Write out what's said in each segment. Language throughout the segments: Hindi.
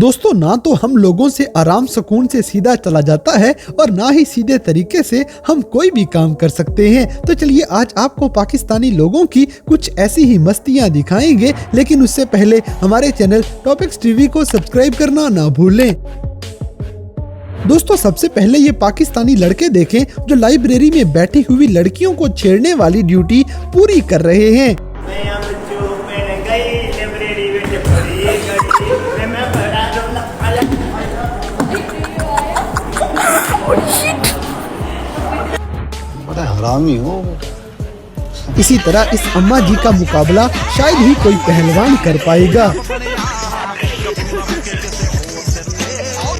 दोस्तों ना तो हम लोगों से आराम सुकून से सीधा चला जाता है और ना ही सीधे तरीके से हम कोई भी काम कर सकते हैं। तो चलिए आज आपको पाकिस्तानी लोगों की कुछ ऐसी ही मस्तियां दिखाएंगे, लेकिन उससे पहले हमारे चैनल टॉपिक्स टीवी को सब्सक्राइब करना ना भूलें। दोस्तों सबसे पहले ये पाकिस्तानी लड़के देखें जो लाइब्रेरी में बैठी हुई लड़कियों को छेड़ने वाली ड्यूटी पूरी कर रहे हैं। हरामी हो। इसी तरह इस अम्मा जी का मुकाबला शायद ही कोई पहलवान कर पाएगा।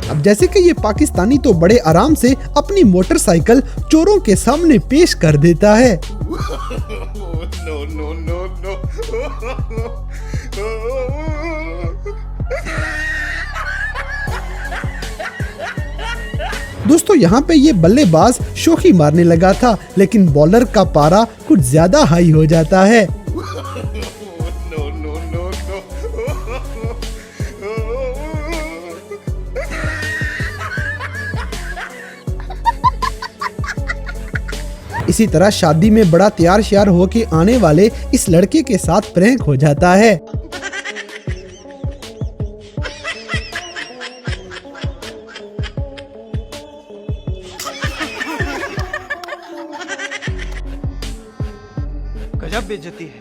अब जैसे कि ये पाकिस्तानी तो बड़े आराम से अपनी मोटरसाइकिल चोरों के सामने पेश कर देता है। दोस्तों यहाँ पे ये बल्लेबाज शोखी मारने लगा था, लेकिन बॉलर का पारा कुछ ज्यादा हाई हो जाता है। इसी तरह शादी में बड़ा तैयार श्यार होके आने वाले इस लड़के के साथ प्रैंक हो जाता है। गजब बेइज्जती है।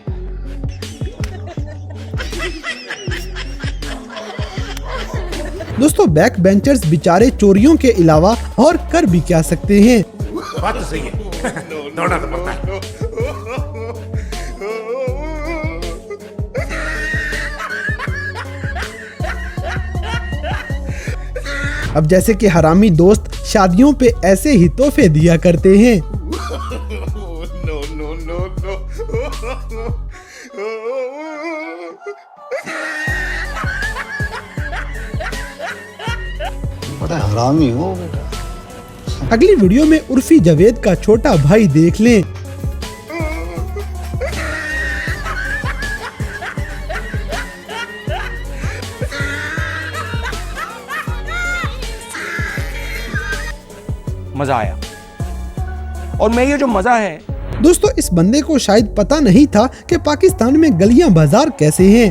दोस्तों बैक बेंचर्स बेचारे चोरियों के अलावा और कर भी क्या सकते हैं। बात तो सही है। दौड़ना तो पड़ता है। अब जैसे कि हरामी दोस्त शादियों पे ऐसे ही तोहफे दिया करते हैं। बड़ा हरामी हो बेटा। अगली वीडियो में उर्फी जावेद का छोटा भाई देख लें। मजा आया। और मैं ये जो मजा है दोस्तों इस बंदे को शायद पता नहीं था कि पाकिस्तान में गलियां बाजार कैसे हैं।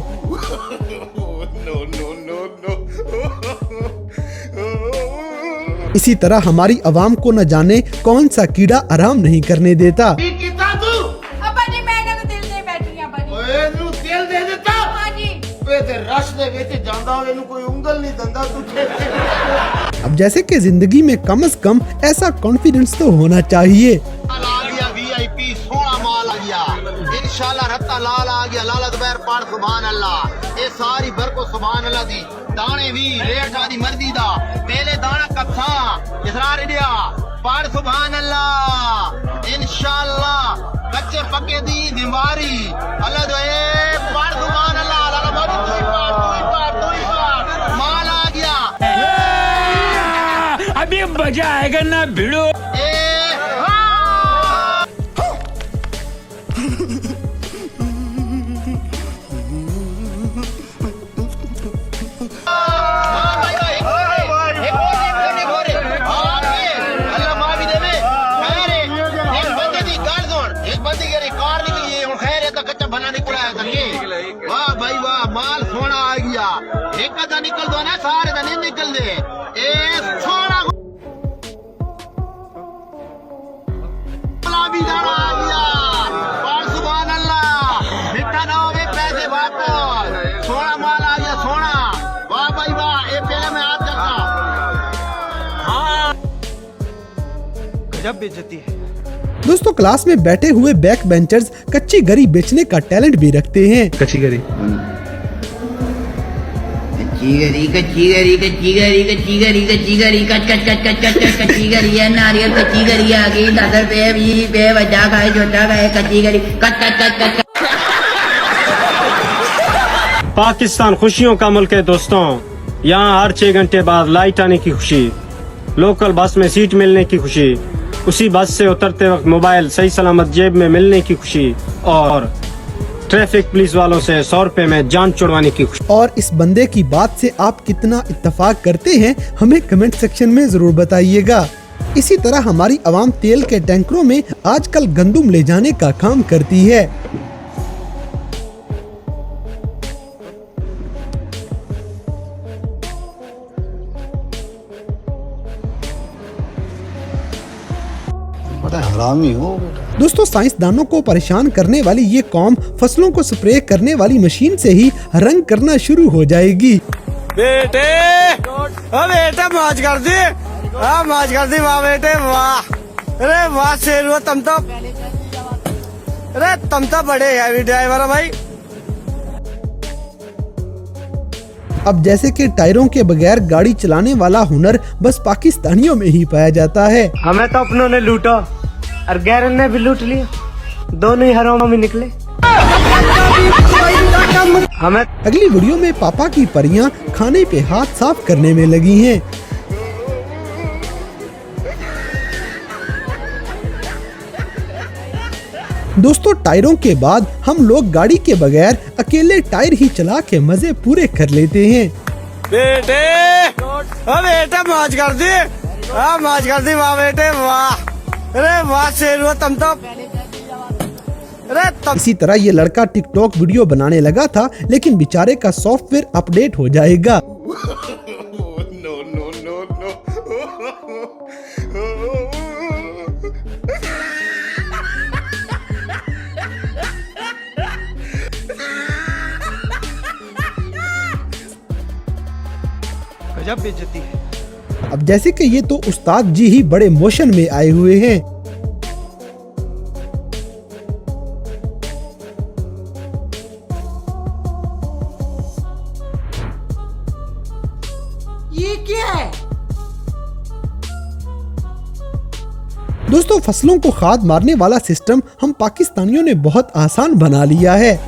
इसी तरह हमारी आवाम को न जाने कौन सा कीड़ा आराम नहीं करने देता। अब जैसे कि जिंदगी में कम से कम ऐसा कॉन्फिडेंस तो होना चाहिए। VIP सोना माल आ गया, इंशाल्लाह रत्ता लाल आ गया, लालत बैर पार सुभान अल्लाह। ये सारी बरको सुभान अल्लाह दी। दाने भी रेट आदि मर्दी दा पहले दाना कथा इसरार दिया पार सुभान अल्लाह। इंशाल्लाह कच्चे पक्के दी बीमारी अल्लाह दे पार सुभान अल्लाह। लाला बाबू तू ही पार माल आ गया। अभी मजा आएगा ना भिड़ो। वाह भाई वाह माल सोना आ गया। एक का निकल दो ना सारे का नहीं निकल दे। सोना भी दाना आ गया पार सुभान अल्लाह। मिठा ना हो पैसे वापस सोना माल आ गया सोना। वाह भाई वाह ये पहले मैं हाथ करता। हाँ गजब बेइज्जती है। दोस्तों क्लास में बैठे हुए बैक बेंचर्स कच्ची गरी बेचने का टैलेंट भी रखते हैं। कच्ची गरी है नारियल कच्ची गरी आ गई। दादर पे बच्चा खाए छोटा खाए कच्ची गरी कच। पाकिस्तान खुशियों का मुल्क है दोस्तों। यहाँ हर 6 घंटे बाद लाइट आने की खुशी, लोकल बस में सीट मिलने की खुशी, उसी बस से उतरते वक्त मोबाइल सही सलामत जेब में मिलने की खुशी और ट्रैफिक पुलिस वालों से 100 रुपए में जान छुड़वाने की खुशी। और इस बंदे की बात से आप कितना इत्तेफाक करते हैं हमें कमेंट सेक्शन में जरूर बताइएगा। इसी तरह हमारी आवाम तेल के टैंकरों में आजकल गंदुम ले जाने का काम करती है। बड़ा हरामी हो। दोस्तों, साइंसदानों को परेशान करने वाली ये कौम फसलों को स्प्रे करने वाली मशीन से ही रंग करना शुरू हो जाएगी। बेटे बेटा मौज कर दी, मौज कर दी, वाह बेटे वाह, अरे वाह शेर तुम तो, अरे तुम तो बड़े हैवी ड्राइवर हो भाई। अब जैसे कि टायरों के बगैर गाड़ी चलाने वाला हुनर बस पाकिस्तानियों में ही पाया जाता है। हमें तो अपनों ने लूटा और गैरन ने भी लूट लिया, दोनों ही हरामों में निकले। हमें अगली वीडियो में पापा की परियां खाने पे हाथ साफ करने में लगी हैं। दोस्तों, टायरों के बाद हम लोग गाड़ी के बगैर अकेले टायर ही चला के मजे पूरे कर लेते हैं। बेटे बेटा मौज कर दी, मौज कर दी, वाह बेटे वाह, अरे वाह शेर तुम तो, अरे तुम। इसी तरह ये लड़का टिकटॉक वीडियो बनाने लगा था, लेकिन बेचारे का सॉफ्टवेयर अपडेट हो जाएगा। गजब बेइज्जती है। अब जैसे कि ये तो उस्ताद जी ही बड़े मोशन में आए हुए हैं। ये क्या है? दोस्तों, फसलों को खाद मारने वाला सिस्टम हम पाकिस्तानियों ने बहुत आसान बना लिया है।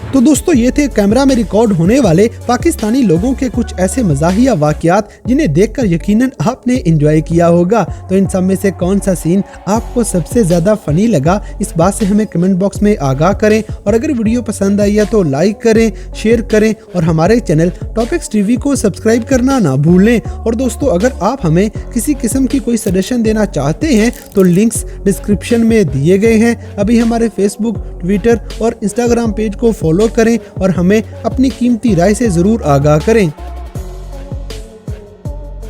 तो दोस्तों, ये थे कैमरा में रिकॉर्ड होने वाले पाकिस्तानी लोगों के कुछ ऐसे मज़ाहिया वाक़यात जिन्हें देखकर यकीनन आपने एंजॉय किया होगा। तो इन सब में से कौन सा सीन आपको सबसे ज़्यादा फ़नी लगा, इस बात से हमें कमेंट बॉक्स में आगाह करें। और अगर वीडियो पसंद आई है तो लाइक करें, शेयर करें और हमारे चैनल टॉपिक्स टीवी को सब्सक्राइब करना ना भूलें। और दोस्तों, अगर आप हमें किसी किस्म की कोई सजेशन देना चाहते हैं तो लिंक्स डिस्क्रिप्शन में दिए गए हैं। अभी हमारे फेसबुक, ट्विटर और इंस्टाग्राम पेज को फॉलो करें और हमें अपनी कीमती राय से ज़रूर आगाह करें।